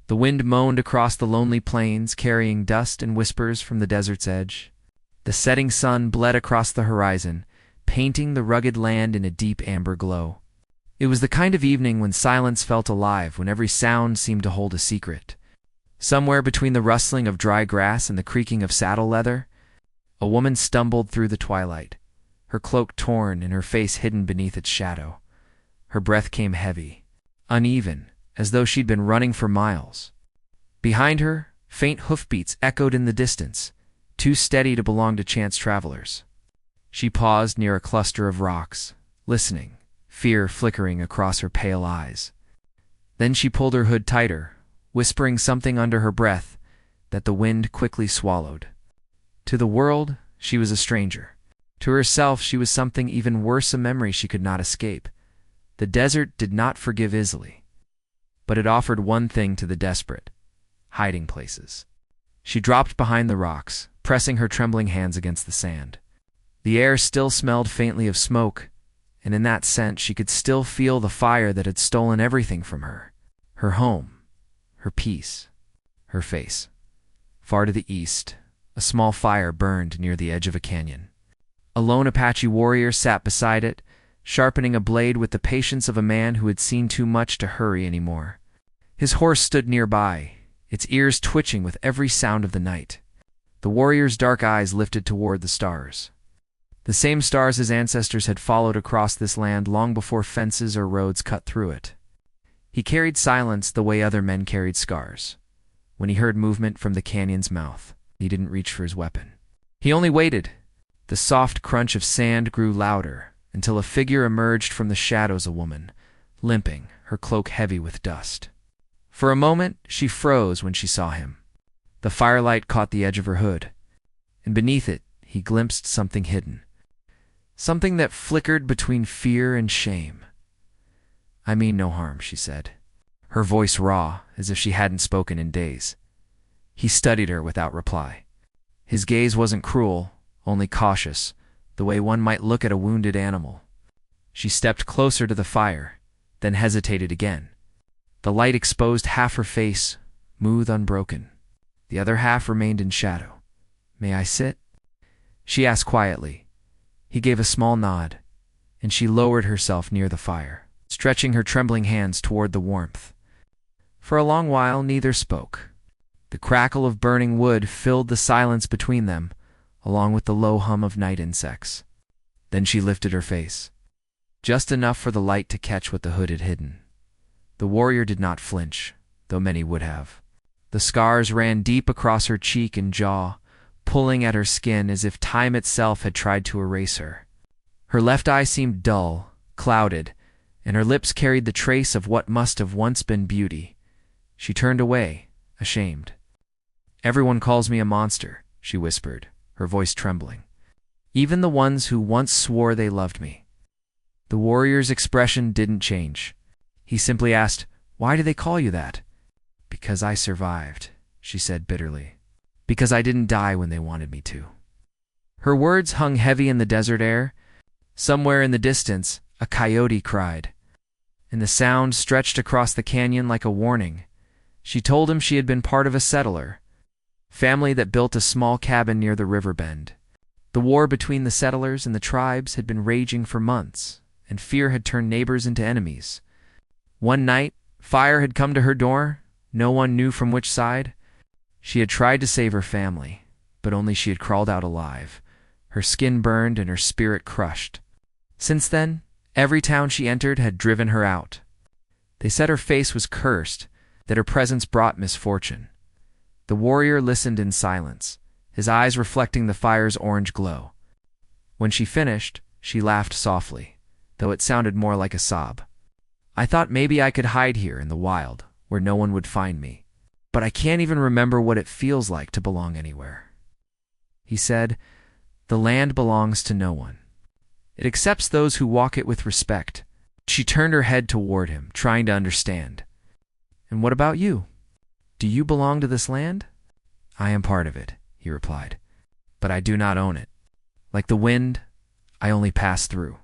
The wind moaned across the lonely plains, carrying dust and whispers from the desert's edge. The setting sun bled across the horizon, painting the rugged land in a deep amber glow. It was the kind of evening when silence felt alive, when every sound seemed to hold a secret. Somewhere between the rustling of dry grass and the creaking of saddle leather, a woman stumbled through the twilight, her cloak torn and her face hidden beneath its shadow. Her breath came heavy, uneven, as though she'd been running for miles. Behind her, faint hoofbeats echoed in the distance, too steady to belong to chance travelers. She paused near a cluster of rocks, listening, fear flickering across her pale eyes. Then she pulled her hood tighter, whispering something under her breath that the wind quickly swallowed. To the world, she was a stranger. To herself, she was something even worse, a memory she could not escape. The desert did not forgive easily, but it offered one thing to the desperate: hiding places. She dropped behind the rocks, pressing her trembling hands against the sand. The air still smelled faintly of smoke, and in that scent she could still feel the fire that had stolen everything from her: her home, her peace, her face. Far to the east, a small fire burned near the edge of a canyon. A lone Apache warrior sat beside it, sharpening a blade with the patience of a man who had seen too much to hurry anymore. His horse stood nearby, its ears twitching with every sound of the night. The warrior's dark eyes lifted toward the stars. The same stars his ancestors had followed across this land long before fences or roads cut through it. He carried silence the way other men carried scars. When he heard movement from the canyon's mouth, he didn't reach for his weapon. He only waited. The soft crunch of sand grew louder until a figure emerged from the shadows, a woman, limping, her cloak heavy with dust. For a moment, she froze when she saw him. The firelight caught the edge of her hood, and beneath it, he glimpsed something hidden. Something that flickered between fear and shame. "I mean no harm," she said, her voice raw, as if she hadn't spoken in days. He studied her without reply. His gaze wasn't cruel, only cautious, the way one might look at a wounded animal. She stepped closer to the fire, then hesitated again. The light exposed half her face, smooth, unbroken. The other half remained in shadow. "May I sit?" she asked quietly. He gave a small nod, and she lowered herself near the fire, stretching her trembling hands toward the warmth. For a long while, neither spoke. The crackle of burning wood filled the silence between them, along with the low hum of night insects. Then she lifted her face, just enough for the light to catch what the hood had hidden. The warrior did not flinch, though many would have. The scars ran deep across her cheek and jaw, pulling at her skin as if time itself had tried to erase her. Her left eye seemed dull, clouded, and her lips carried the trace of what must have once been beauty. She turned away, ashamed. "Everyone calls me a monster," she whispered, her voice trembling. "Even the ones who once swore they loved me." The warrior's expression didn't change. He simply asked, "Why do they call you that?" "Because I survived," she said bitterly. "Because I didn't die when they wanted me to." Her words hung heavy in the desert air. Somewhere in the distance, a coyote cried, and the sound stretched across the canyon like a warning. She told him she had been part of a settler family that built a small cabin near the river bend. The war between the settlers and the tribes had been raging for months, and fear had turned neighbors into enemies. One night, fire had come to her door, no one knew from which side. She had tried to save her family, but only she had crawled out alive, her skin burned and her spirit crushed. Since then, every town she entered had driven her out. They said her face was cursed, that her presence brought misfortune. The warrior listened in silence, his eyes reflecting the fire's orange glow. When she finished, she laughed softly, though it sounded more like a sob. "I thought maybe I could hide here in the wild, where no one would find me. But I can't even remember what it feels like to belong anywhere." He said, "The land belongs to no one. It accepts those who walk it with respect." She turned her head toward him, trying to understand. "And what about you? Do you belong to this land?" "I am part of it," he replied, "but I do not own it. Like the wind, I only pass through."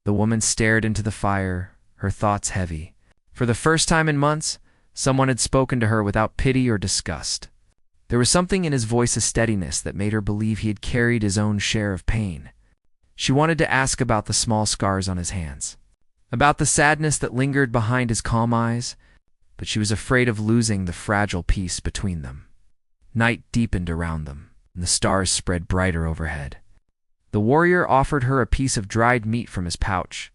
The woman stared into the fire, her thoughts heavy. For the first time in months, Someone had spoken to her without pity or disgust. There was something in his voice, a steadiness that made her believe he had carried his own share of pain. She wanted to ask about the small scars on his hands, about the sadness that lingered behind his calm eyes, but she was afraid of losing the fragile peace between them. Night deepened around them, and the stars spread brighter overhead. The warrior offered her a piece of dried meat from his pouch.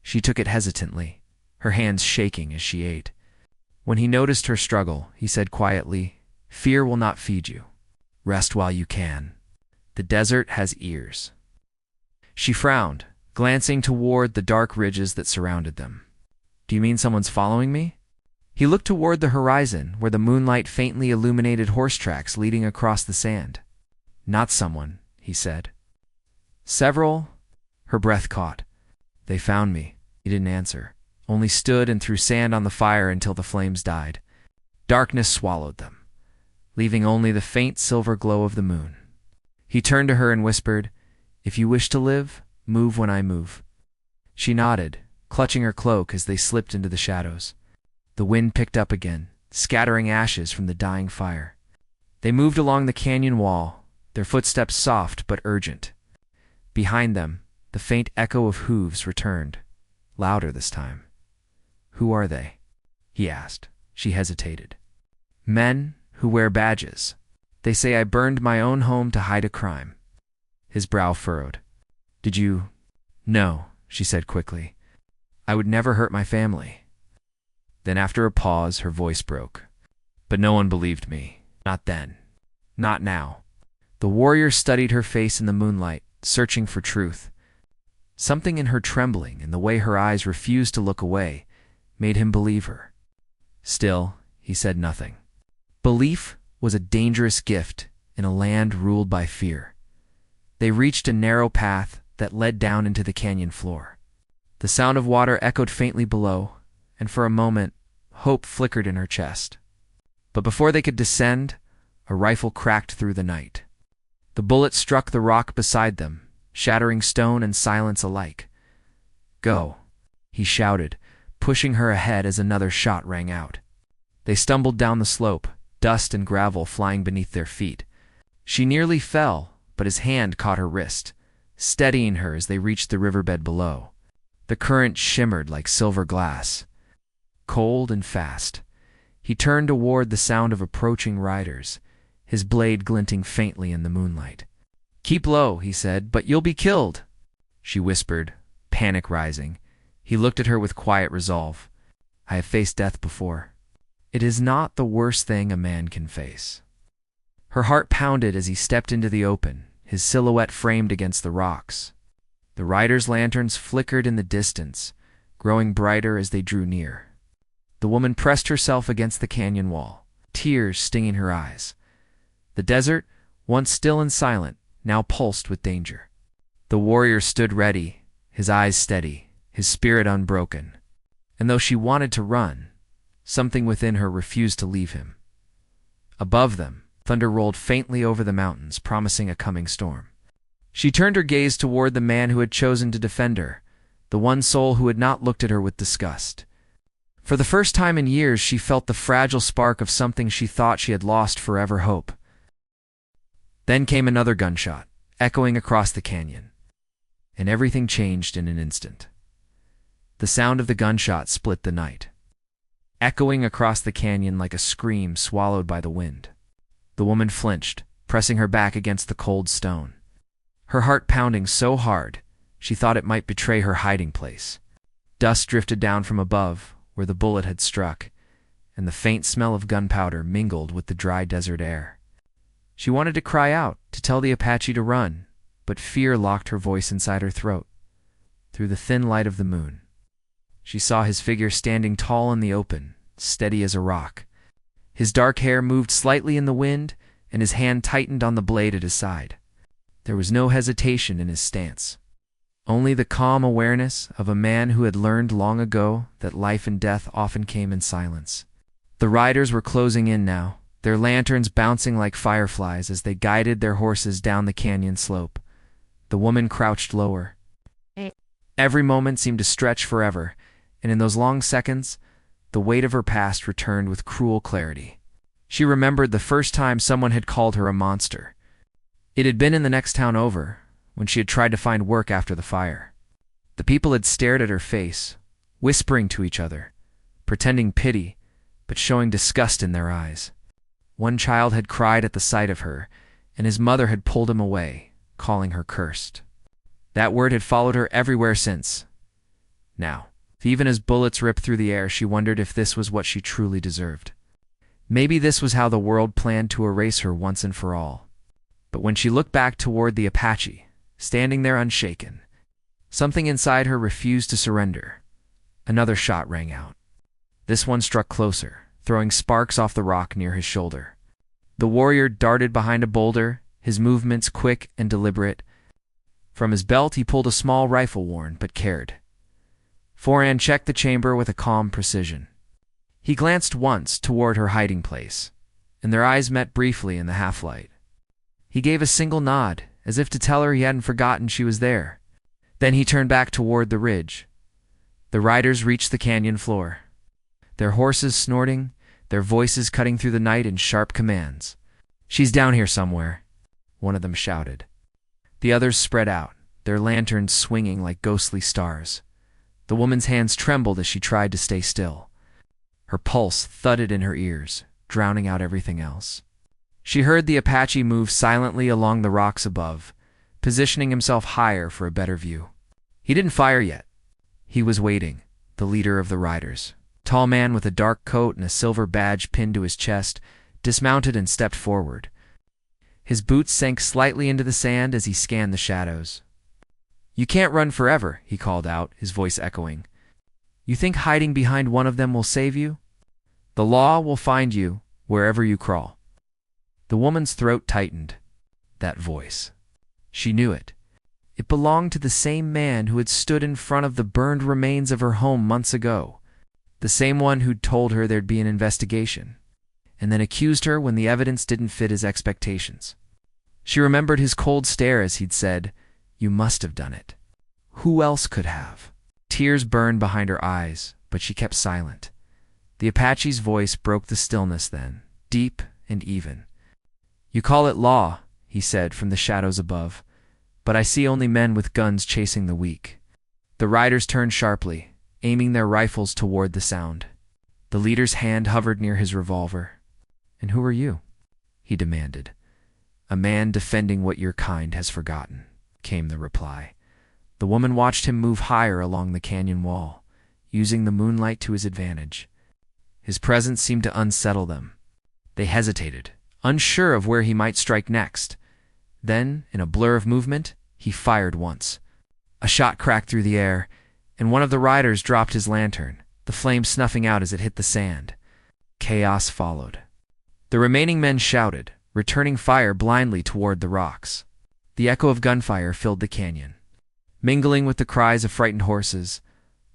She took it hesitantly, her hands shaking as she ate. When he noticed her struggle, he said quietly, "Fear will not feed you. Rest while you can. The desert has ears." She frowned, glancing toward the dark ridges that surrounded them. "Do you mean someone's following me?" He looked toward the horizon, where the moonlight faintly illuminated horse tracks leading across the sand. "Not someone," he said. "Several?" Her breath caught. "They found me." He didn't answer, only stood and threw sand on the fire until the flames died. Darkness swallowed them, leaving only the faint silver glow of the moon. He turned to her and whispered, "If you wish to live, move when I move." She nodded, clutching her cloak as they slipped into the shadows. The wind picked up again, scattering ashes from the dying fire. They moved along the canyon wall, their footsteps soft but urgent. Behind them, the faint echo of hooves returned, louder this time. "Who are they?" he asked. She hesitated. "Men who wear badges. They say I burned my own home to hide a crime." His brow furrowed. "Did you—" "No," she said quickly. "I would never hurt my family." Then after a pause, her voice broke. "But no one believed me. Not then. Not now." The warrior studied her face in the moonlight, searching for truth. Something in her trembling and the way her eyes refused to look away made him believe her. Still, he said nothing. Belief was a dangerous gift in a land ruled by fear. They reached a narrow path that led down into the canyon floor. The sound of water echoed faintly below, and for a moment, hope flickered in her chest. But before they could descend, a rifle cracked through the night. The bullet struck the rock beside them, shattering stone and silence alike. "Go," he shouted, pushing her ahead as another shot rang out. They stumbled down the slope, dust and gravel flying beneath their feet. She nearly fell, but his hand caught her wrist, steadying her as they reached the riverbed below. The current shimmered like silver glass. Cold and fast, he turned toward the sound of approaching riders, his blade glinting faintly in the moonlight. "Keep low," he said, "but you'll be killed," she whispered, panic rising. He looked at her with quiet resolve. "I have faced death before. It is not the worst thing a man can face." Her heart pounded as he stepped into the open, his silhouette framed against the rocks. The riders' lanterns flickered in the distance, growing brighter as they drew near. The woman pressed herself against the canyon wall, tears stinging her eyes. The desert, once still and silent, now pulsed with danger. The warrior stood ready, his eyes steady, his spirit unbroken. And though she wanted to run, something within her refused to leave him. Above them, thunder rolled faintly over the mountains, promising a coming storm. She turned her gaze toward the man who had chosen to defend her, the one soul who had not looked at her with disgust. For the first time in years, she felt the fragile spark of something she thought she had lost forever: hope. Then came another gunshot, echoing across the canyon, and everything changed in an instant. The sound of the gunshot split the night, echoing across the canyon like a scream swallowed by the wind. The woman flinched, pressing her back against the cold stone, her heart pounding so hard she thought it might betray her hiding place. Dust drifted down from above, where the bullet had struck, and the faint smell of gunpowder mingled with the dry desert air. She wanted to cry out, to tell the Apache to run, but fear locked her voice inside her throat. Through the thin light of the moon, she saw his figure standing tall in the open, steady as a rock. His dark hair moved slightly in the wind, and his hand tightened on the blade at his side. There was no hesitation in his stance, only the calm awareness of a man who had learned long ago that life and death often came in silence. The riders were closing in now, their lanterns bouncing like fireflies as they guided their horses down the canyon slope. The woman crouched lower. Every moment seemed to stretch forever, and in those long seconds, The weight of her past returned with cruel clarity. She remembered the first time someone had called her a monster. It had been in the next town over, when she had tried to find work after the fire. The people had stared at her face, whispering to each other, pretending pity, but showing disgust in their eyes. One child had cried at the sight of her, and his mother had pulled him away, calling her cursed. That word had followed her everywhere since. Now, even as bullets ripped through the air, she wondered if this was what she truly deserved. Maybe this was how the world planned to erase her once and for all. But when she looked back toward the Apache, standing there unshaken, something inside her refused to surrender. Another shot rang out. This one struck closer, throwing sparks off the rock near his shoulder. The warrior darted behind a boulder, his movements quick and deliberate. From his belt he pulled a small rifle, worn but cared. Foran checked the chamber with a calm precision. He glanced once toward her hiding place, and their eyes met briefly in the half-light. He gave a single nod, as if to tell her he hadn't forgotten she was there. Then he turned back toward the ridge. The riders reached the canyon floor, their horses snorting, their voices cutting through the night in sharp commands. "She's down here somewhere," one of them shouted. The others spread out, their lanterns swinging like ghostly stars. The woman's hands trembled as she tried to stay still. Her pulse thudded in her ears, drowning out everything else. She heard the Apache move silently along the rocks above, positioning himself higher for a better view. He didn't fire yet. He was waiting, the leader of the riders. Tall man with a dark coat and a silver badge pinned to his chest, dismounted and stepped forward. His boots sank slightly into the sand as he scanned the shadows. "You can't run forever," he called out, his voice echoing. "You think hiding behind one of them will save you? The law will find you wherever you crawl." The woman's throat tightened. That voice. She knew it. It belonged to the same man who had stood in front of the burned remains of her home months ago. The same one who'd told her there'd be an investigation, and then accused her when the evidence didn't fit his expectations. She remembered his cold stare as he'd said, "You must have done it." Who else could have? Tears burned behind her eyes, but she kept silent. The Apache's voice broke the stillness then, deep and even. "You call it law," he said from the shadows above, "but I see only men with guns chasing the weak." The riders turned sharply, aiming their rifles toward the sound. The leader's hand hovered near his revolver. "And who are you?" he demanded. "A man defending what your kind has forgotten," came the reply. The woman watched him move higher along the canyon wall, using the moonlight to his advantage. His presence seemed to unsettle them. They hesitated, unsure of where he might strike next. Then, in a blur of movement, he fired once. A shot cracked through the air, and one of the riders dropped his lantern, the flame snuffing out as it hit the sand. Chaos followed. The remaining men shouted, returning fire blindly toward the rocks. The echo of gunfire filled the canyon. Mingling with the cries of frightened horses,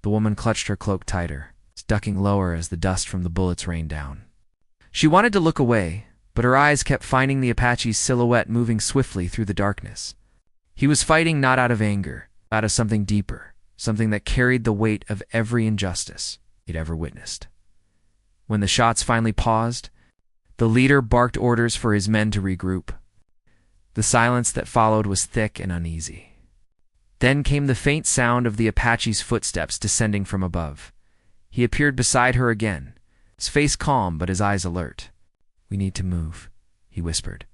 the woman clutched her cloak tighter, ducking lower as the dust from the bullets rained down. She wanted to look away, but her eyes kept finding the Apache's silhouette moving swiftly through the darkness. He was fighting not out of anger, out of something deeper, something that carried the weight of every injustice he'd ever witnessed. When the shots finally paused, the leader barked orders for his men to regroup. The silence that followed was thick and uneasy. Then came the faint sound of the Apache's footsteps descending from above. He appeared beside her again, his face calm but his eyes alert. "We need to move," he whispered.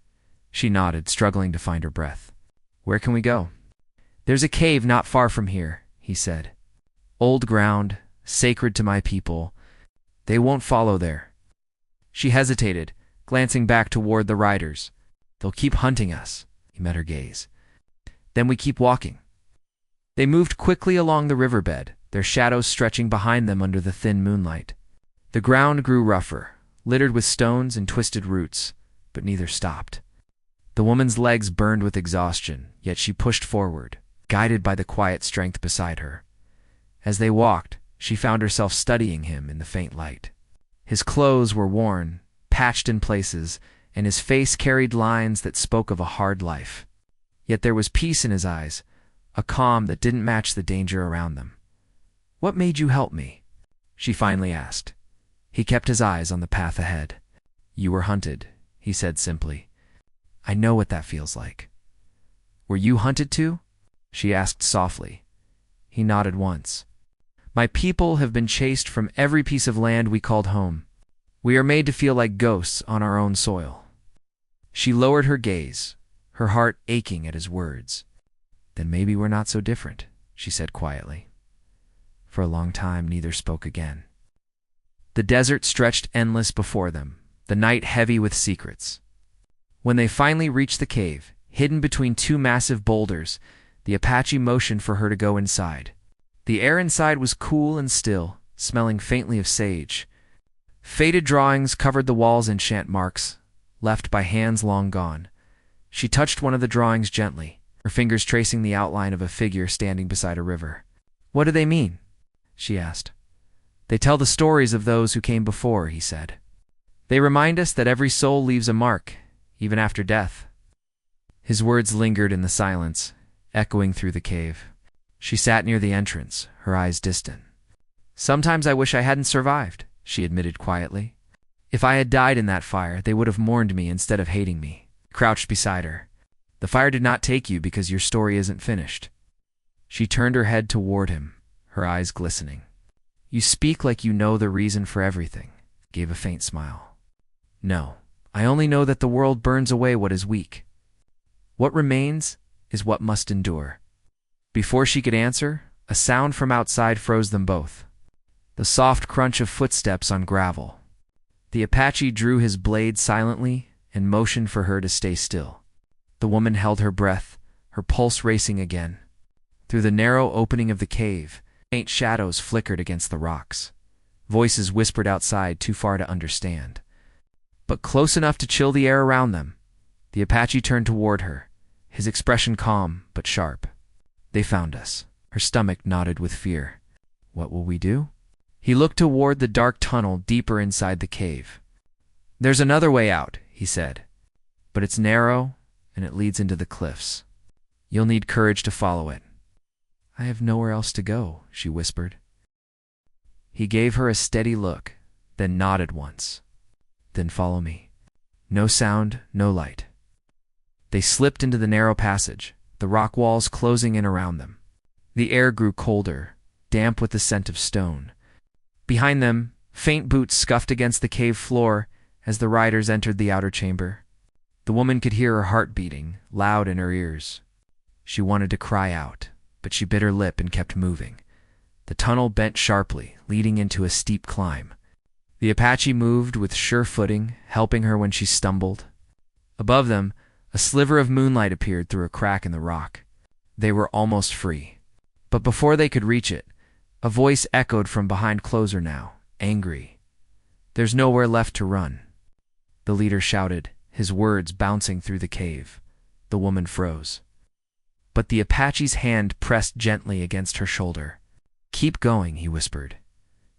She nodded, struggling to find her breath. "Where can we go?" "There's a cave not far from here," he said. "Old ground, sacred to my people. They won't follow there." She hesitated, glancing back toward the riders. "They'll keep hunting us," he met her gaze. "Then we keep walking." They moved quickly along the riverbed, their shadows stretching behind them under the thin moonlight. The ground grew rougher, littered with stones and twisted roots, but neither stopped. The woman's legs burned with exhaustion, yet she pushed forward, guided by the quiet strength beside her. As they walked, she found herself studying him in the faint light. His clothes were worn, patched in places, and his face carried lines that spoke of a hard life. Yet there was peace in his eyes, a calm that didn't match the danger around them. "What made you help me?" she finally asked. He kept his eyes on the path ahead. "You were hunted," he said simply. "I know what that feels like." "Were you hunted too?" she asked softly. He nodded once. "My people have been chased from every piece of land we called home. We are made to feel like ghosts on our own soil." She lowered her gaze, her heart aching at his words. "Then maybe we're not so different," she said quietly. For a long time, neither spoke again. The desert stretched endless before them, the night heavy with secrets. When they finally reached the cave, hidden between two massive boulders, the Apache motioned for her to go inside. The air inside was cool and still, smelling faintly of sage. Faded drawings covered the walls in enchant marks, left by hands long gone. She touched one of the drawings gently, her fingers tracing the outline of a figure standing beside a river. "What do they mean?" she asked. "They tell the stories of those who came before," he said. "They remind us that every soul leaves a mark, even after death." His words lingered in the silence, echoing through the cave. She sat near the entrance, her eyes distant. "Sometimes I wish I hadn't survived," she admitted quietly. "If I had died in that fire, they would have mourned me instead of hating me." He crouched beside her. "The fire did not take you because your story isn't finished." She turned her head toward him, her eyes glistening. "You speak like you know the reason for everything," gave a faint smile. "No, I only know that the world burns away what is weak. What remains is what must endure." Before she could answer, a sound from outside froze them both. The soft crunch of footsteps on gravel. The Apache drew his blade silently and motioned for her to stay still. The woman held her breath, her pulse racing again. Through the narrow opening of the cave, faint shadows flickered against the rocks. Voices whispered outside too far to understand, but close enough to chill the air around them. The Apache turned toward her, his expression calm but sharp. "They found us." Her stomach knotted with fear. "What will we do?" He looked toward the dark tunnel deeper inside the cave. "There's another way out," he said, "but it's narrow and it leads into the cliffs. You'll need courage to follow it." "I have nowhere else to go," she whispered. He gave her a steady look, then nodded once. "Then follow me." No sound, no light. They slipped into the narrow passage, the rock walls closing in around them. The air grew colder, damp with the scent of stone. Behind them, faint boots scuffed against the cave floor as the riders entered the outer chamber. The woman could hear her heart beating, loud in her ears. She wanted to cry out, but she bit her lip and kept moving. The tunnel bent sharply, leading into a steep climb. The Apache moved with sure footing, helping her when she stumbled. Above them, a sliver of moonlight appeared through a crack in the rock. They were almost free. But before they could reach it, a voice echoed from behind closer now, angry. "There's nowhere left to run." The leader shouted, his words bouncing through the cave. The woman froze. But the Apache's hand pressed gently against her shoulder. "Keep going," he whispered.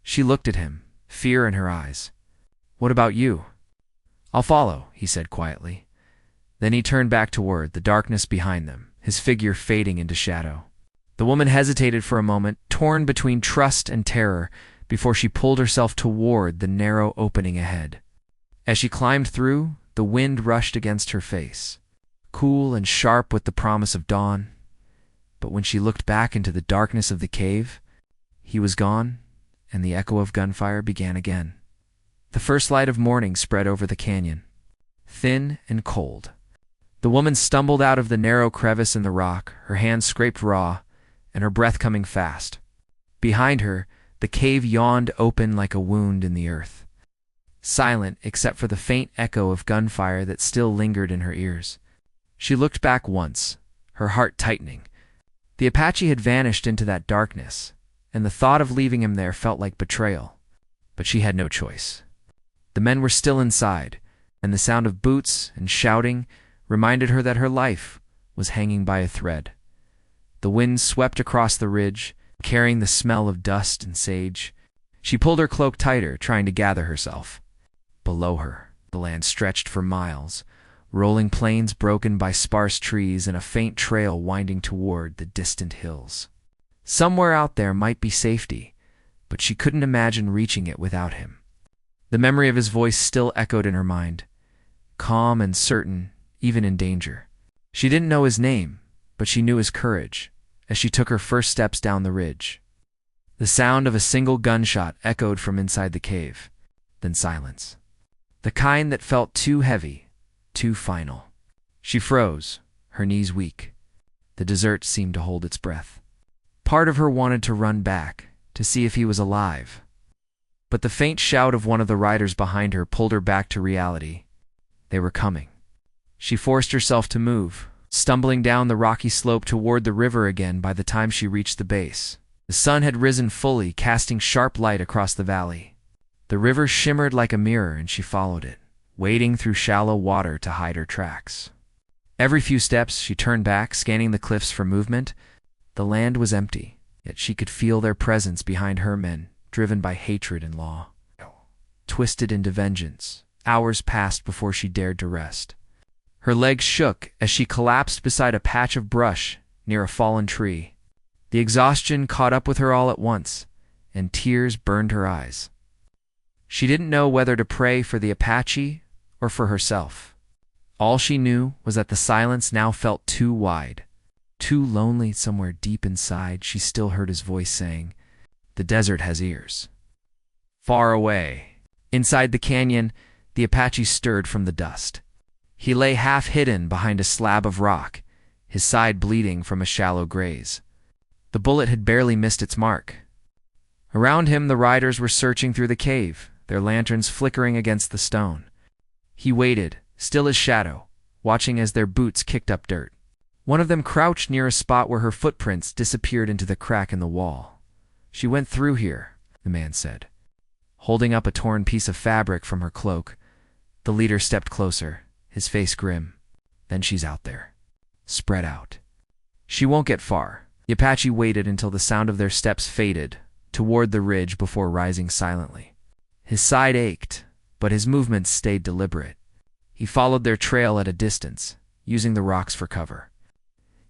She looked at him, fear in her eyes. "What about you?" "I'll follow," he said quietly. Then he turned back toward the darkness behind them, his figure fading into shadow. The woman hesitated for a moment, torn between trust and terror, before she pulled herself toward the narrow opening ahead. As she climbed through, the wind rushed against her face, cool and sharp with the promise of dawn. But when she looked back into the darkness of the cave, he was gone, and the echo of gunfire began again. The first light of morning spread over the canyon, thin and cold. The woman stumbled out of the narrow crevice in the rock, her hands scraped raw, and her breath coming fast. Behind her, the cave yawned open like a wound in the earth, silent except for the faint echo of gunfire that still lingered in her ears. She looked back once, her heart tightening. The Apache had vanished into that darkness, and the thought of leaving him there felt like betrayal. But she had no choice. The men were still inside, and the sound of boots and shouting reminded her that her life was hanging by a thread. The wind swept across the ridge, carrying the smell of dust and sage. She pulled her cloak tighter, trying to gather herself. Below her, the land stretched for miles, rolling plains broken by sparse trees and a faint trail winding toward the distant hills. Somewhere out there might be safety, but she couldn't imagine reaching it without him. The memory of his voice still echoed in her mind, calm and certain, even in danger. She didn't know his name, but she knew his courage as she took her first steps down the ridge. The sound of a single gunshot echoed from inside the cave, then silence. The kind that felt too heavy, too final. She froze, her knees weak. The desert seemed to hold its breath. Part of her wanted to run back, to see if he was alive. But the faint shout of one of the riders behind her pulled her back to reality. They were coming. She forced herself to move, stumbling down the rocky slope toward the river again by the time she reached the base. The sun had risen fully, casting sharp light across the valley. The river shimmered like a mirror and she followed it, wading through shallow water to hide her tracks. Every few steps she turned back, scanning the cliffs for movement. The land was empty, yet she could feel their presence behind her men, driven by hatred and law. Twisted into vengeance, hours passed before she dared to rest. Her legs shook as she collapsed beside a patch of brush near a fallen tree. The exhaustion caught up with her all at once, and tears burned her eyes. She didn't know whether to pray for the Apache or for herself. All she knew was that the silence now felt too wide, too lonely. Somewhere deep inside, she still heard his voice saying, "The desert has ears." Far away, inside the canyon, the Apache stirred from the dust. He lay half hidden behind a slab of rock, his side bleeding from a shallow graze. The bullet had barely missed its mark. Around him, the riders were searching through the cave, their lanterns flickering against the stone. He waited, still as shadow, watching as their boots kicked up dirt. One of them crouched near a spot where her footprints disappeared into the crack in the wall. "She went through here," the man said. Holding up a torn piece of fabric from her cloak, the leader stepped closer, his face grim. "Then she's out there, spread out. She won't get far." The Apache waited until the sound of their steps faded toward the ridge before rising silently. His side ached, but his movements stayed deliberate. He followed their trail at a distance, using the rocks for cover.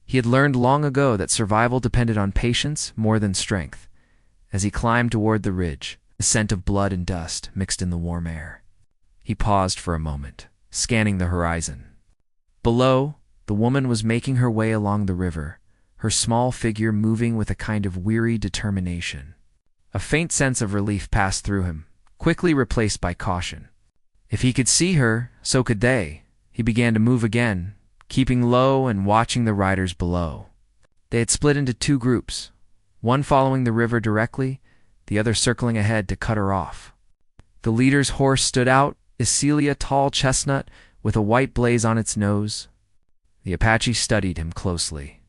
He had learned long ago that survival depended on patience more than strength. As he climbed toward the ridge, the scent of blood and dust mixed in the warm air. He paused for a moment, scanning the horizon. Below, the woman was making her way along the river, her small figure moving with a kind of weary determination. A faint sense of relief passed through him, quickly replaced by caution. If he could see her, so could they. He began to move again, keeping low and watching the riders below. They had split into two groups, one following the river directly, the other circling ahead to cut her off. The leader's horse stood out, a tall chestnut with a white blaze on its nose. The Apache studied him closely.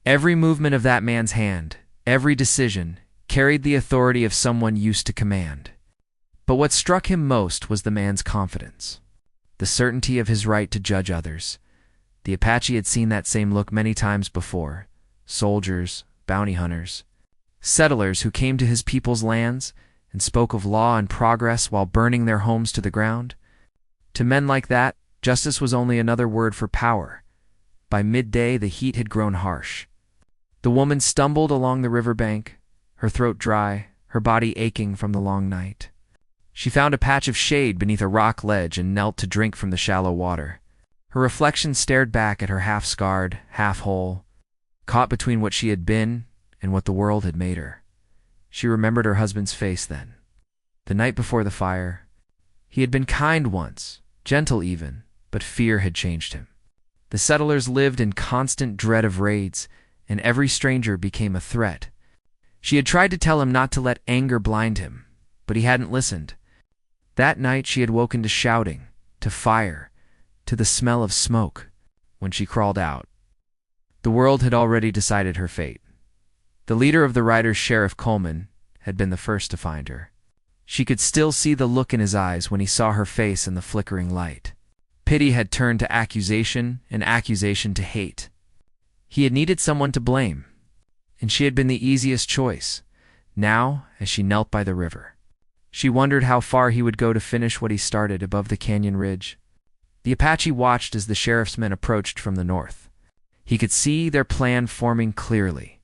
Every movement of that man's hand, every decision, carried the authority of someone used to command. But what struck him most was the man's confidence, the certainty of his right to judge others. The Apache had seen that same look many times before. Soldiers, bounty hunters, settlers who came to his people's lands and spoke of law and progress while burning their homes to the ground. To men like that, justice was only another word for power. By midday, the heat had grown harsh. The woman stumbled along the riverbank, her throat dry, her body aching from the long night. She found a patch of shade beneath a rock ledge and knelt to drink from the shallow water. Her reflection stared back at her half-scarred, half-whole, caught between what she had been and what the world had made her. She remembered her husband's face then. The night before the fire, he had been kind once, gentle even, but fear had changed him. The settlers lived in constant dread of raids, and every stranger became a threat. She had tried to tell him not to let anger blind him, but he hadn't listened. That night she had woken to shouting, to fire, to the smell of smoke. When she crawled out, the world had already decided her fate. The leader of the riders, Sheriff Coleman, had been the first to find her. She could still see the look in his eyes when he saw her face in the flickering light. Pity had turned to accusation, and accusation to hate. He had needed someone to blame, and she had been the easiest choice. Now, as she knelt by the river, she wondered how far he would go to finish what he started above the canyon ridge. The Apache watched as the sheriff's men approached from the north. He could see their plan forming clearly.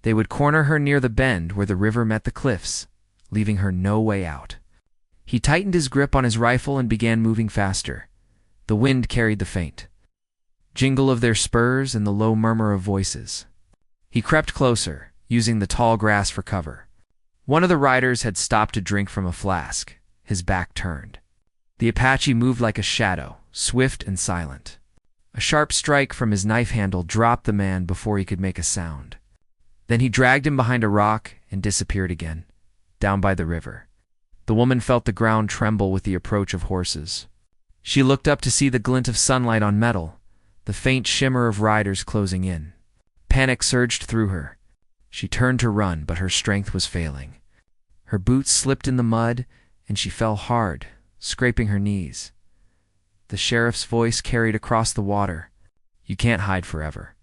They would corner her near the bend where the river met the cliffs, leaving her no way out. He tightened his grip on his rifle and began moving faster. The wind carried the faint jingle of their spurs and the low murmur of voices. He crept closer, using the tall grass for cover. One of the riders had stopped to drink from a flask, his back turned. The Apache moved like a shadow, swift and silent. A sharp strike from his knife handle dropped the man before he could make a sound. Then he dragged him behind a rock and disappeared again, down by the river. The woman felt the ground tremble with the approach of horses. She looked up to see the glint of sunlight on metal, the faint shimmer of riders closing in. Panic surged through her. She turned to run, but her strength was failing. Her boots slipped in the mud, and she fell hard, scraping her knees. The sheriff's voice carried across the water. "You can't hide forever.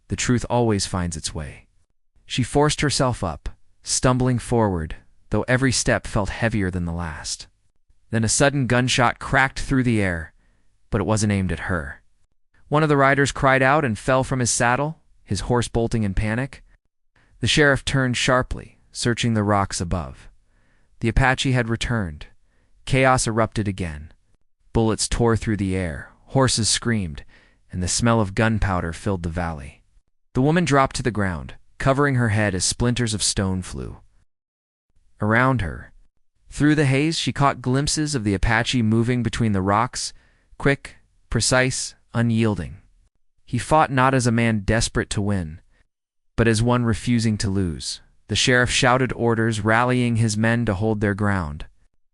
The truth always finds its way." She forced herself up, stumbling forward, though every step felt heavier than the last. Then a sudden gunshot cracked through the air, but it wasn't aimed at her. One of the riders cried out and fell from his saddle, his horse bolting in panic. The sheriff turned sharply, searching the rocks above. The Apache had returned. Chaos erupted again. Bullets tore through the air, horses screamed, and the smell of gunpowder filled the valley. The woman dropped to the ground, covering her head as splinters of stone flew around her. Through the haze, she caught glimpses of the Apache moving between the rocks, quick, precise, unyielding. He fought not as a man desperate to win, but as one refusing to lose. The sheriff shouted orders, rallying his men to hold their ground.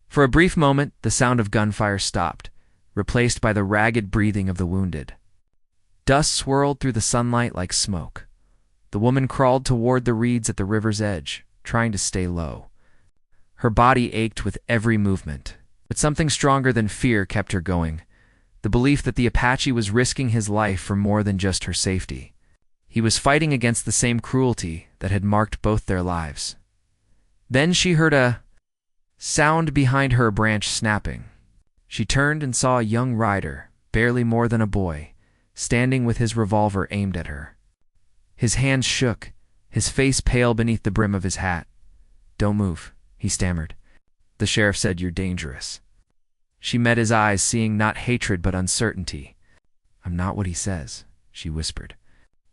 For a brief moment, the sound of gunfire stopped, replaced by the ragged breathing of the wounded. Dust swirled through the sunlight like smoke. The woman crawled toward the reeds at the river's edge, trying to stay low. Her body ached with every movement, but something stronger than fear kept her going. The belief that the Apache was risking his life for more than just her safety. He was fighting against the same cruelty that had marked both their lives. Then she heard a sound behind her, a branch snapping. She turned and saw a young rider, barely more than a boy, standing with his revolver aimed at her. His hands shook, his face pale beneath the brim of his hat. "Don't move," he stammered. The sheriff said, "You're dangerous." She met his eyes, seeing not hatred but uncertainty. "I'm not what he says," she whispered.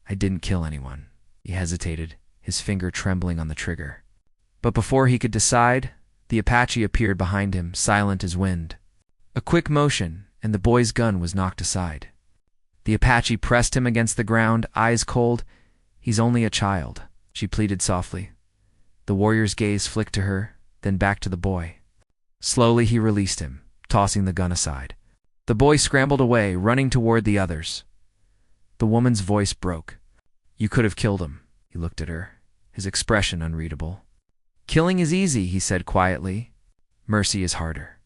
"I didn't kill anyone." He hesitated, his finger trembling on the trigger. But before he could decide, the Apache appeared behind him, silent as wind. A quick motion, and the boy's gun was knocked aside. The Apache pressed him against the ground, eyes cold. "He's only a child," she pleaded softly. The warrior's gaze flicked to her, then back to the boy. Slowly he released him, tossing the gun aside. The boy scrambled away, running toward the others. The woman's voice broke. "You could have killed him." He looked at her, his expression unreadable. "Killing is easy," he said quietly. "Mercy is harder."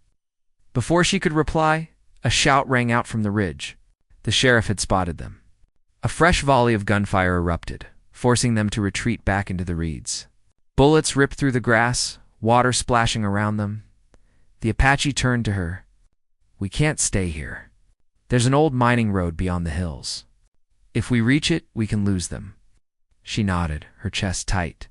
Before she could reply, a shout rang out from the ridge. The sheriff had spotted them. A fresh volley of gunfire erupted, forcing them to retreat back into the reeds. Bullets ripped through the grass, water splashing around them. The Apache turned to her. "We can't stay here. There's an old mining road beyond the hills. If we reach it, we can lose them." She nodded, her chest tight.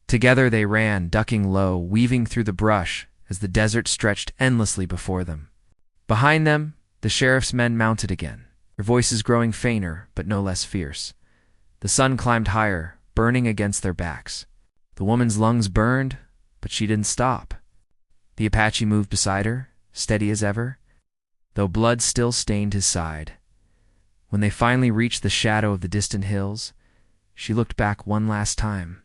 Together they ran, ducking low, weaving through the brush as the desert stretched endlessly before them. Behind them, the sheriff's men mounted again, their voices growing fainter but no less fierce. The sun climbed higher, burning against their backs. The woman's lungs burned, but she didn't stop. The Apache moved beside her, steady as ever, though blood still stained his side. When they finally reached the shadow of the distant hills, she looked back one last time.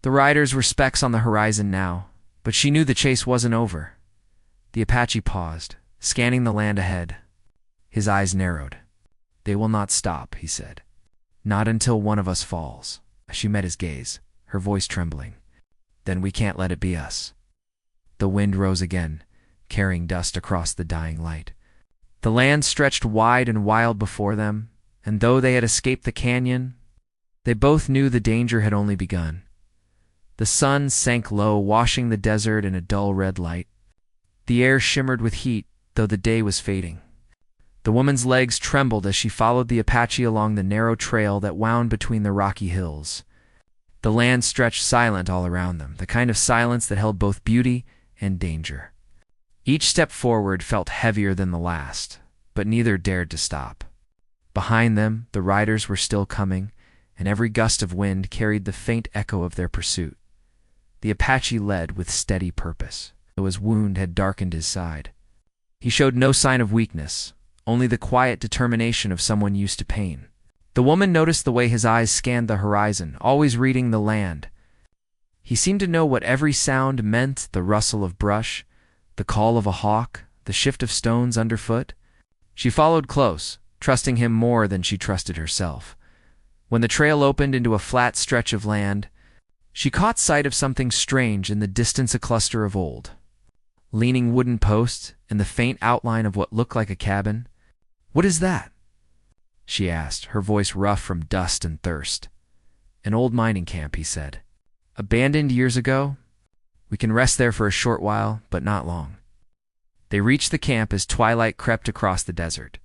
The riders were specks on the horizon now, but she knew the chase wasn't over. The Apache paused, scanning the land ahead. His eyes narrowed. "They will not stop," he said. "Not until one of us falls." She met his gaze, her voice trembling. "Then we can't let it be us." The wind rose again, carrying dust across the dying light. The land stretched wide and wild before them, and though they had escaped the canyon, they both knew the danger had only begun. The sun sank low, washing the desert in a dull red light. The air shimmered with heat, though the day was fading. The woman's legs trembled as she followed the Apache along the narrow trail that wound between the rocky hills. The land stretched silent all around them, the kind of silence that held both beauty and danger. Each step forward felt heavier than the last, but neither dared to stop. Behind them, the riders were still coming, and every gust of wind carried the faint echo of their pursuit. The Apache led with steady purpose, though his wound had darkened his side. He showed no sign of weakness, only the quiet determination of someone used to pain. The woman noticed the way his eyes scanned the horizon, always reading the land. He seemed to know what every sound meant: the rustle of brush, the call of a hawk, the shift of stones underfoot. She followed close, trusting him more than she trusted herself. When the trail opened into a flat stretch of land, she caught sight of something strange in the distance, a cluster of old, leaning wooden posts and the faint outline of what looked like a cabin. "What is that?" she asked, her voice rough from dust and thirst. "An old mining camp," he said. "Abandoned years ago. We can rest there for a short while, but not long." They reached the camp as twilight crept across the desert.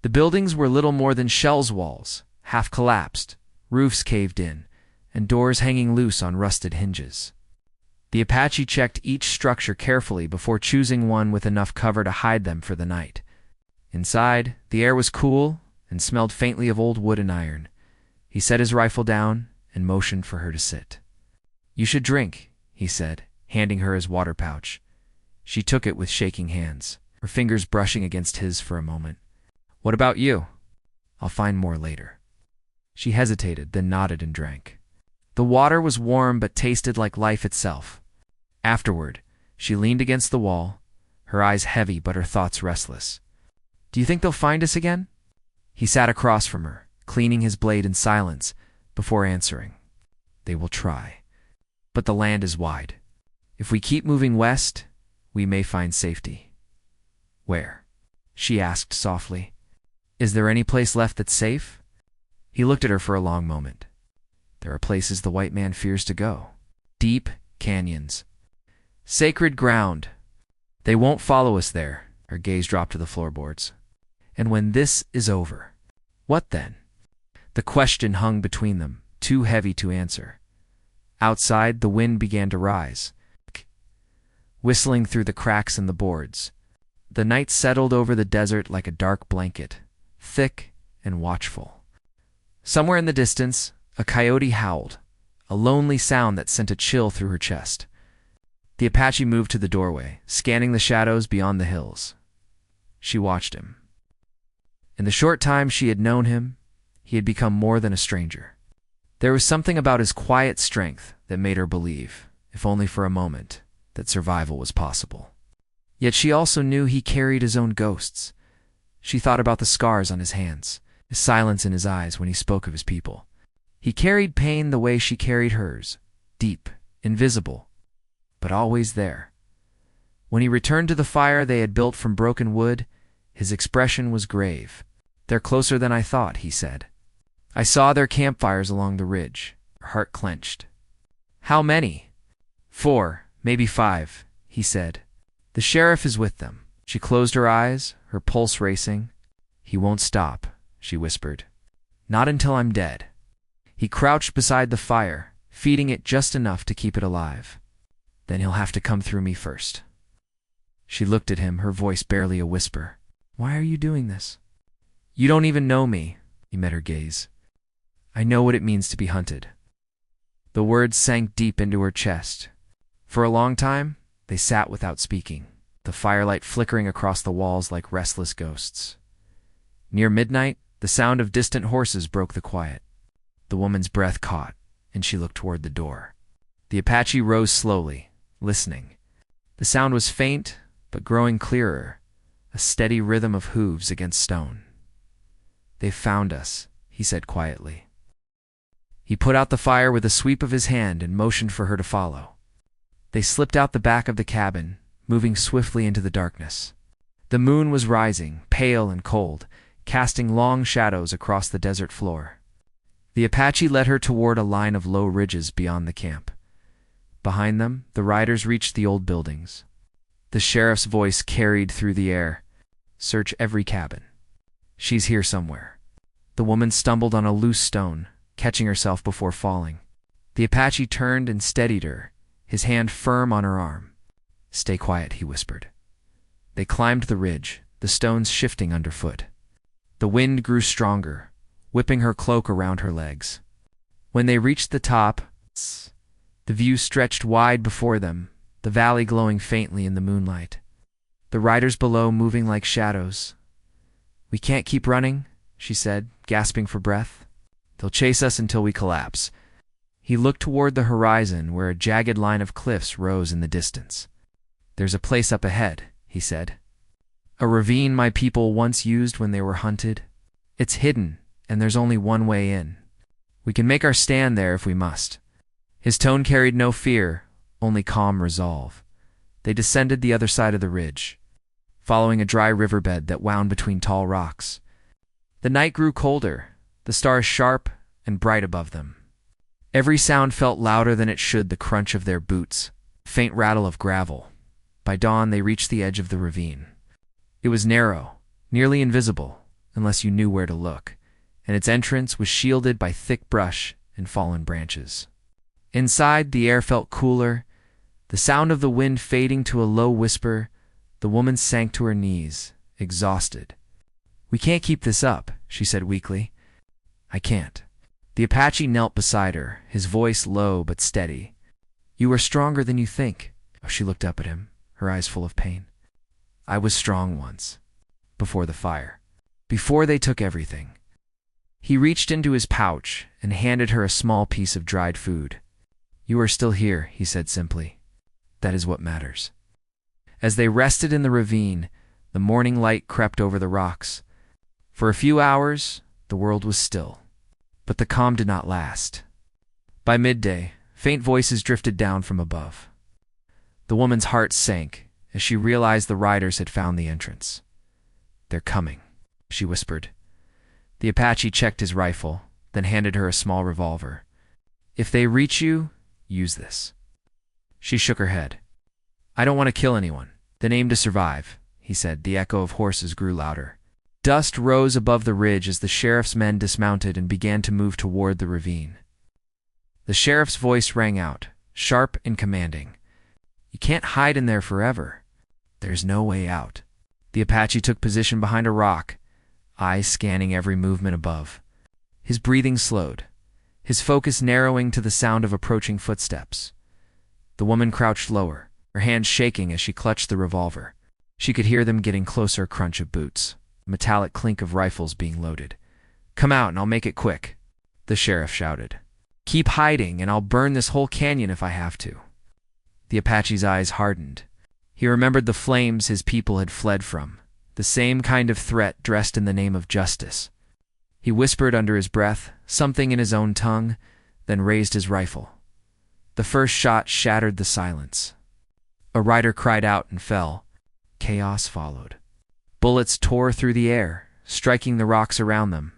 The buildings were little more than shell's walls, half collapsed, roofs caved in, and doors hanging loose on rusted hinges. The Apache checked each structure carefully before choosing one with enough cover to hide them for the night. Inside, the air was cool and smelled faintly of old wood and iron. He set his rifle down and motioned for her to sit. "You should drink," he said, handing her his water pouch. She took it with shaking hands, her fingers brushing against his for a moment. "What about you?" "I'll find more later." She hesitated, then nodded and drank. The water was warm but tasted like life itself. Afterward, she leaned against the wall, her eyes heavy but her thoughts restless. "Do you think they'll find us again?" He sat across from her, cleaning his blade in silence before answering. "They will try. But the land is wide. If we keep moving west, we may find safety." "Where?" she asked softly. "Is there any place left that's safe?" He looked at her for a long moment. "There are places the white man fears to go. Deep canyons. Sacred ground. They won't follow us there." Her gaze dropped to the floorboards. "And when this is over, what then?" The question hung between them, too heavy to answer. Outside, the wind began to rise, whistling through the cracks in the boards. The night settled over the desert like a dark blanket, thick and watchful. Somewhere in the distance, a coyote howled, a lonely sound that sent a chill through her chest. The Apache moved to the doorway, scanning the shadows beyond the hills. She watched him. In the short time she had known him, he had become more than a stranger. There was something about his quiet strength that made her believe, if only for a moment, that survival was possible. Yet she also knew he carried his own ghosts. She thought about the scars on his hands, the silence in his eyes when he spoke of his people. He carried pain the way she carried hers, deep, invisible, but always there. When he returned to the fire they had built from broken wood, his expression was grave. "They're closer than I thought," he said. "I saw their campfires along the ridge." Her heart clenched. "How many?" "4, maybe 5, he said. "The sheriff is with them." She closed her eyes, her pulse racing. "He won't stop," she whispered. "Not until I'm dead." He crouched beside the fire, feeding it just enough to keep it alive. "Then he'll have to come through me first." She looked at him, her voice barely a whisper. "Why are you doing this?" "You don't even know me." He met her gaze. "I know what it means to be hunted." The words sank deep into her chest. For a long time, they sat without speaking, the firelight flickering across the walls like restless ghosts. Near midnight, the sound of distant horses broke the quiet. The woman's breath caught, and she looked toward the door. The Apache rose slowly, listening. The sound was faint, but growing clearer, a steady rhythm of hooves against stone. "They've found us," he said quietly. He put out the fire with a sweep of his hand and motioned for her to follow. They slipped out the back of the cabin, moving swiftly into the darkness. The moon was rising, pale and cold, casting long shadows across the desert floor. The Apache led her toward a line of low ridges beyond the camp. Behind them, the riders reached the old buildings. The sheriff's voice carried through the air. "Search every cabin. She's here somewhere." The woman stumbled on a loose stone, catching herself before falling. The Apache turned and steadied her, his hand firm on her arm. "Stay quiet," he whispered. They climbed the ridge, the stones shifting underfoot. The wind grew stronger, whipping her cloak around her legs. When they reached the top, the view stretched wide before them, the valley glowing faintly in the moonlight. The riders below moving like shadows. "We can't keep running," she said, gasping for breath. "They'll chase us until we collapse." He looked toward the horizon where a jagged line of cliffs rose in the distance. "There's a place up ahead," he said. "A ravine my people once used when they were hunted. It's hidden, and there's only one way in. We can make our stand there if we must." His tone carried no fear, only calm resolve. They descended the other side of the ridge, following a dry riverbed that wound between tall rocks. The night grew colder, the stars sharp and bright above them. Every sound felt louder than it should, the crunch of their boots, faint rattle of gravel. By dawn they reached the edge of the ravine. It was narrow, nearly invisible, unless you knew where to look, and its entrance was shielded by thick brush and fallen branches. Inside, the air felt cooler, the sound of the wind fading to a low whisper. The woman sank to her knees, exhausted. "We can't keep this up," she said weakly. "I can't." The Apache knelt beside her, his voice low but steady. "You are stronger than you think." She looked up at him, her eyes full of pain. "I was strong once, before the fire, before they took everything." He reached into his pouch and handed her a small piece of dried food. "You are still here," he said simply. "That is what matters." As they rested in the ravine, the morning light crept over the rocks. For a few hours, the world was still. But the calm did not last. By midday, faint voices drifted down from above. The woman's heart sank as she realized the riders had found the entrance. "They're coming," she whispered. The Apache checked his rifle, then handed her a small revolver. "If they reach you, use this." She shook her head. "I don't want to kill anyone. Then aim to survive," he said. The echo of horses grew louder. Dust rose above the ridge as the sheriff's men dismounted and began to move toward the ravine. The sheriff's voice rang out, sharp and commanding. "You can't hide in there forever. There's no way out." The Apache took position behind a rock, eyes scanning every movement above. His breathing slowed, his focus narrowing to the sound of approaching footsteps. The woman crouched lower, her hands shaking as she clutched the revolver. She could hear them getting closer, crunch of boots, metallic clink of rifles being loaded. "Come out and I'll make it quick," the sheriff shouted. "Keep hiding and I'll burn this whole canyon if I have to." The Apache's eyes hardened. He remembered the flames his people had fled from, the same kind of threat dressed in the name of justice. He whispered under his breath, something in his own tongue, then raised his rifle. The first shot shattered the silence. A rider cried out and fell. Chaos followed. Bullets tore through the air, striking the rocks around them.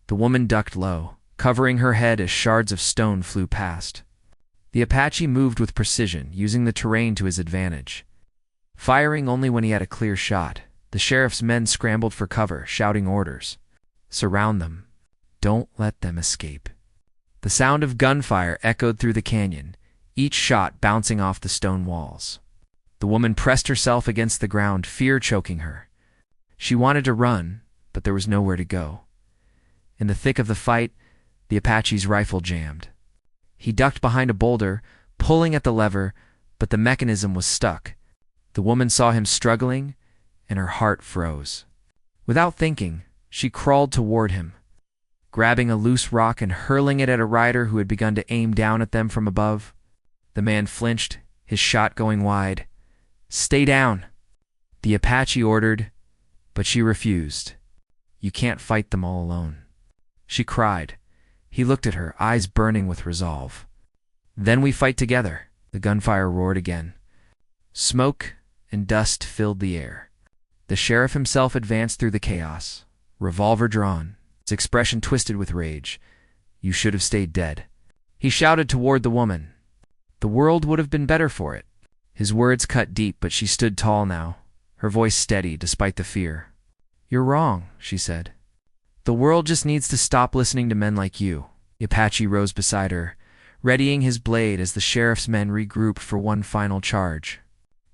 The woman ducked low, covering her head as shards of stone flew past. The Apache moved with precision, using the terrain to his advantage. Firing only when he had a clear shot, the sheriff's men scrambled for cover, shouting orders. "Surround them. Don't let them escape." The sound of gunfire echoed through the canyon, each shot bouncing off the stone walls. The woman pressed herself against the ground, fear choking her. She wanted to run, but there was nowhere to go. In the thick of the fight, the Apache's rifle jammed. He ducked behind a boulder, pulling at the lever, but the mechanism was stuck. The woman saw him struggling, and her heart froze. Without thinking, she crawled toward him, grabbing a loose rock and hurling it at a rider who had begun to aim down at them from above. The man flinched, his shot going wide. "Stay down," the Apache ordered, but she refused. "You can't fight them all alone," she cried. He looked at her, eyes burning with resolve. "Then we fight together." The gunfire roared again. Smoke and dust filled the air. The sheriff himself advanced through the chaos, revolver drawn, its expression twisted with rage. "You should have stayed dead." He shouted toward the woman. "The world would have been better for it." His words cut deep, but she stood tall now, her voice steady despite the fear. "You're wrong," she said. "The world just needs to stop listening to men like you." The Apache rose beside her, readying his blade as the sheriff's men regrouped for one final charge.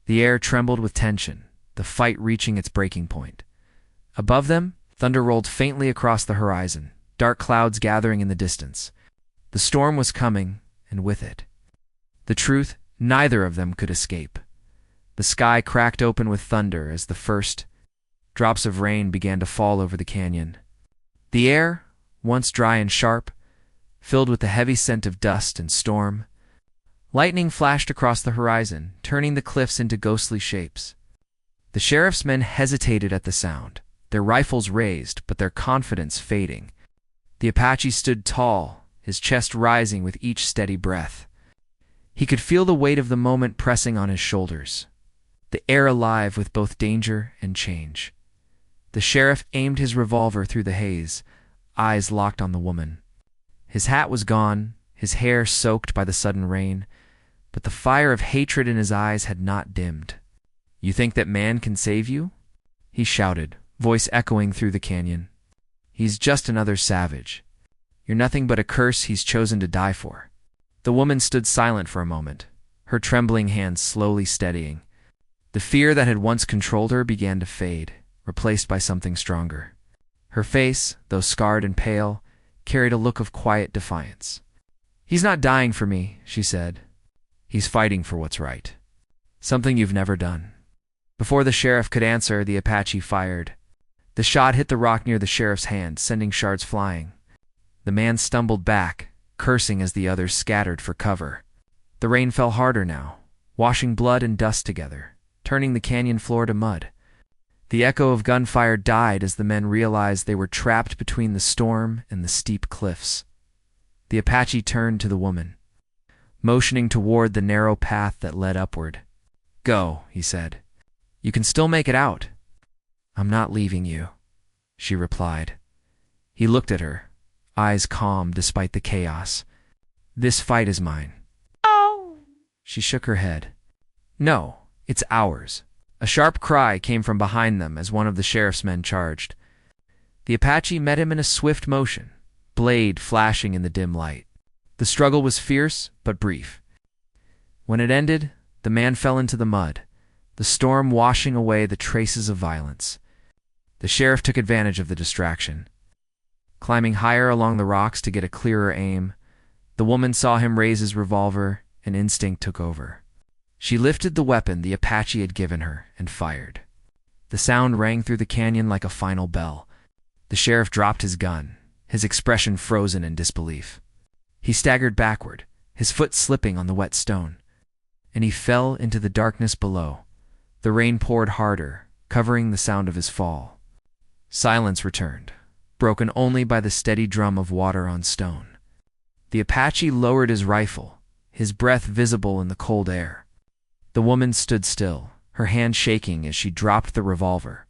The air trembled with tension, the fight reaching its breaking point. Above them, thunder rolled faintly across the horizon, dark clouds gathering in the distance. The storm was coming, and with it, the truth neither of them could escape. The sky cracked open with thunder as the first drops of rain began to fall over the canyon. The air, once dry and sharp, filled with the heavy scent of dust and storm. Lightning flashed across the horizon, turning the cliffs into ghostly shapes. The sheriff's men hesitated at the sound, their rifles raised, but their confidence fading. The Apache stood tall, his chest rising with each steady breath. He could feel the weight of the moment pressing on his shoulders, the air alive with both danger and change. The sheriff aimed his revolver through the haze, eyes locked on the woman. His hat was gone, his hair soaked by the sudden rain, but the fire of hatred in his eyes had not dimmed. "You think that man can save you?" he shouted, voice echoing through the canyon. "He's just another savage. You're nothing but a curse he's chosen to die for." The woman stood silent for a moment, her trembling hands slowly steadying. The fear that had once controlled her began to fade, replaced by something stronger. Her face, though scarred and pale, carried a look of quiet defiance. "He's not dying for me," she said. "He's fighting for what's right. Something you've never done." Before the sheriff could answer, the Apache fired. The shot hit the rock near the sheriff's hand, sending shards flying. The man stumbled back, cursing as the others scattered for cover. The rain fell harder now, washing blood and dust together, turning the canyon floor to mud. The echo of gunfire died as the men realized they were trapped between the storm and the steep cliffs. The Apache turned to the woman, motioning toward the narrow path that led upward. "Go," he said. "You can still make it out." "I'm not leaving you," she replied. He looked at her, eyes calm despite the chaos. "This fight is mine." Oh! She shook her head. "No, it's ours." A sharp cry came from behind them as one of the sheriff's men charged. The Apache met him in a swift motion, blade flashing in the dim light. The struggle was fierce but brief. When it ended, the man fell into the mud, the storm washing away the traces of violence. The sheriff took advantage of the distraction. Climbing higher along the rocks to get a clearer aim, the woman saw him raise his revolver, and instinct took over. She lifted the weapon the Apache had given her and fired. The sound rang through the canyon like a final bell. The sheriff dropped his gun, his expression frozen in disbelief. He staggered backward, his foot slipping on the wet stone, and he fell into the darkness below. The rain poured harder, covering the sound of his fall. Silence returned, broken only by the steady drum of water on stone. The Apache lowered his rifle, his breath visible in the cold air. The woman stood still, her hand shaking as she dropped the revolver.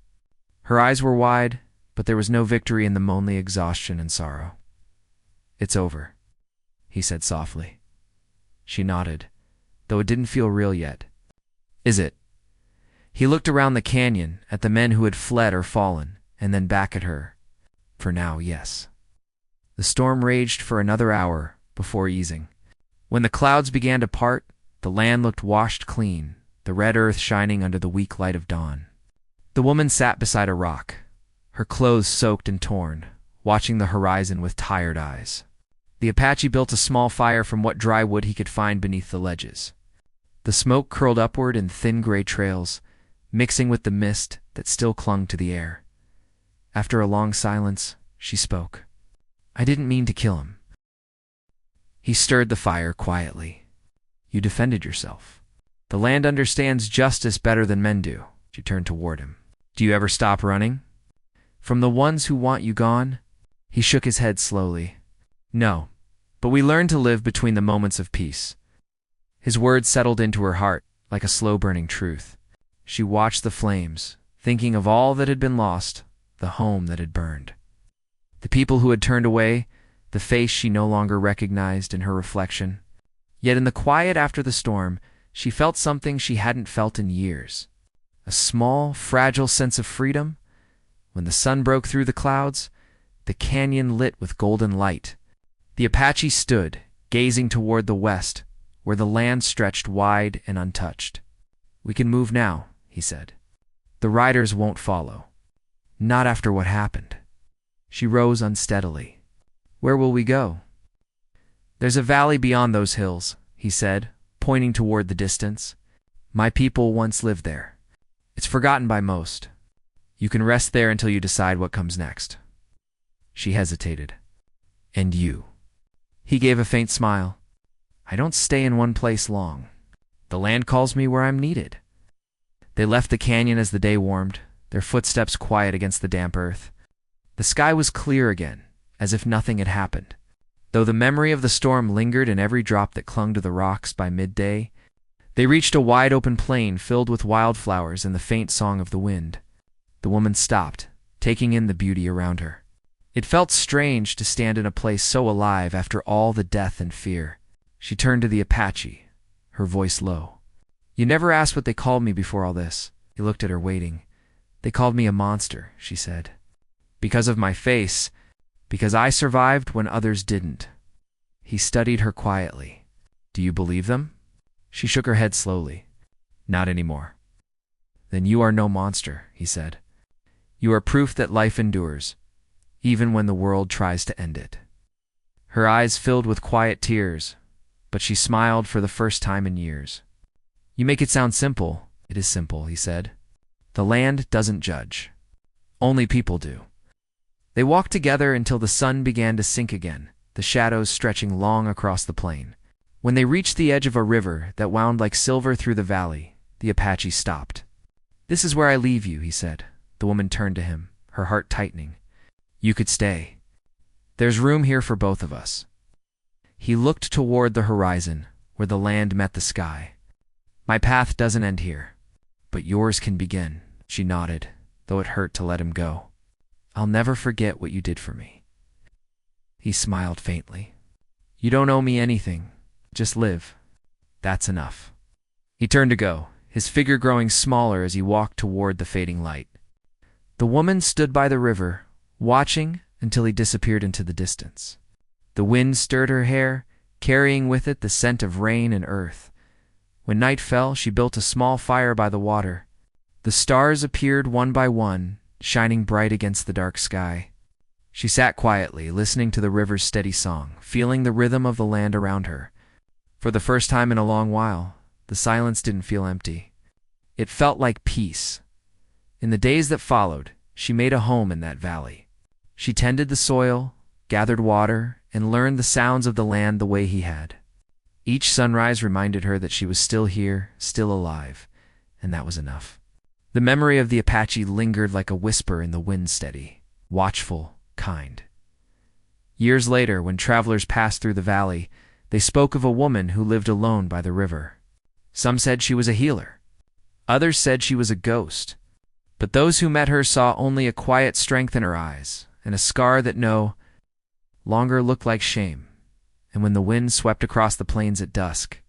Her eyes were wide, but there was no victory in them, only exhaustion and sorrow. "It's over," he said softly. She nodded, though it didn't feel real yet. "Is it?" He looked around the canyon, at the men who had fled or fallen, and then back at her. "For now, yes." The storm raged for another hour before easing. When the clouds began to part, the land looked washed clean, the red earth shining under the weak light of dawn. The woman sat beside a rock, her clothes soaked and torn, watching the horizon with tired eyes. The Apache built a small fire from what dry wood he could find beneath the ledges. The smoke curled upward in thin gray trails, mixing with the mist that still clung to the air. After a long silence, she spoke. "I didn't mean to kill him." He stirred the fire quietly. "You defended yourself. The land understands justice better than men do." She turned toward him. "Do you ever stop running? From the ones who want you gone?" He shook his head slowly. "No, but we learn to live between the moments of peace." His words settled into her heart like a slow-burning truth. She watched the flames, thinking of all that had been lost, the home that had burned. The people who had turned away, the face she no longer recognized in her reflection. Yet in the quiet after the storm, she felt something she hadn't felt in years. A small, fragile sense of freedom. When the sun broke through the clouds, the canyon lit with golden light. The Apache stood, gazing toward the west, where the land stretched wide and untouched. "We can move now," he said. The riders won't follow. Not after what happened. She rose unsteadily. Where will we go? There's a valley beyond those hills, he said, pointing toward the distance. My people once lived there. It's forgotten by most. You can rest there until you decide what comes next. She hesitated. And you? He gave a faint smile. I don't stay in one place long. The land calls me where I'm needed. They left the canyon as the day warmed, their footsteps quiet against the damp earth. The sky was clear again, as if nothing had happened. Though the memory of the storm lingered in every drop that clung to the rocks by midday, they reached a wide-open plain filled with wildflowers and the faint song of the wind. The woman stopped, taking in the beauty around her. It felt strange to stand in a place so alive after all the death and fear. She turned to the Apache, her voice low. You never asked what they called me before all this. He looked at her, waiting. They called me a monster, she said. Because of my face, because I survived when others didn't. He studied her quietly. Do you believe them? She shook her head slowly. Not anymore. Then you are no monster, he said. You are proof that life endures, even when the world tries to end it. Her eyes filled with quiet tears, but she smiled for the first time in years. You make it sound simple. It is simple, he said. The land doesn't judge. Only people do. They walked together until the sun began to sink again, the shadows stretching long across the plain. When they reached the edge of a river that wound like silver through the valley, the Apache stopped. This is where I leave you, he said. The woman turned to him, her heart tightening. You could stay. There's room here for both of us. He looked toward the horizon, where the land met the sky. My path doesn't end here, but yours can begin, she nodded, though it hurt to let him go. I'll never forget what you did for me. He smiled faintly. You don't owe me anything. Just live. That's enough. He turned to go, his figure growing smaller as he walked toward the fading light. The woman stood by the river, watching until he disappeared into the distance. The wind stirred her hair, carrying with it the scent of rain and earth. When night fell, she built a small fire by the water. The stars appeared one by one, shining bright against the dark sky. She sat quietly, listening to the river's steady song, feeling the rhythm of the land around her. For the first time in a long while, the silence didn't feel empty. It felt like peace. In the days that followed, she made a home in that valley. She tended the soil, gathered water, and learned the sounds of the land the way he had. Each sunrise reminded her that she was still here, still alive, and that was enough. The memory of the Apache lingered like a whisper in the wind, steady, watchful, kind. Years later, when travelers passed through the valley, they spoke of a woman who lived alone by the river. Some said she was a healer. Others said she was a ghost. But those who met her saw only a quiet strength in her eyes, and a scar that no longer looked like shame. And when the wind swept across the plains at dusk,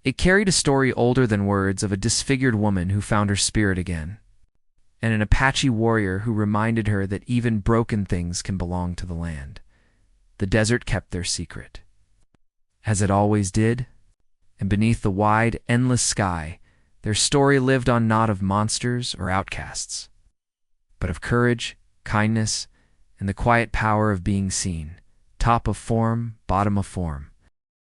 it carried a story older than words of a disfigured woman who found her spirit again, and an Apache warrior who reminded her that even broken things can belong to the land. The desert kept their secret, as it always did, and beneath the wide, endless sky, their story lived on, not of monsters or outcasts, but of courage, kindness, and the quiet power of being seen, top of form, bottom of form.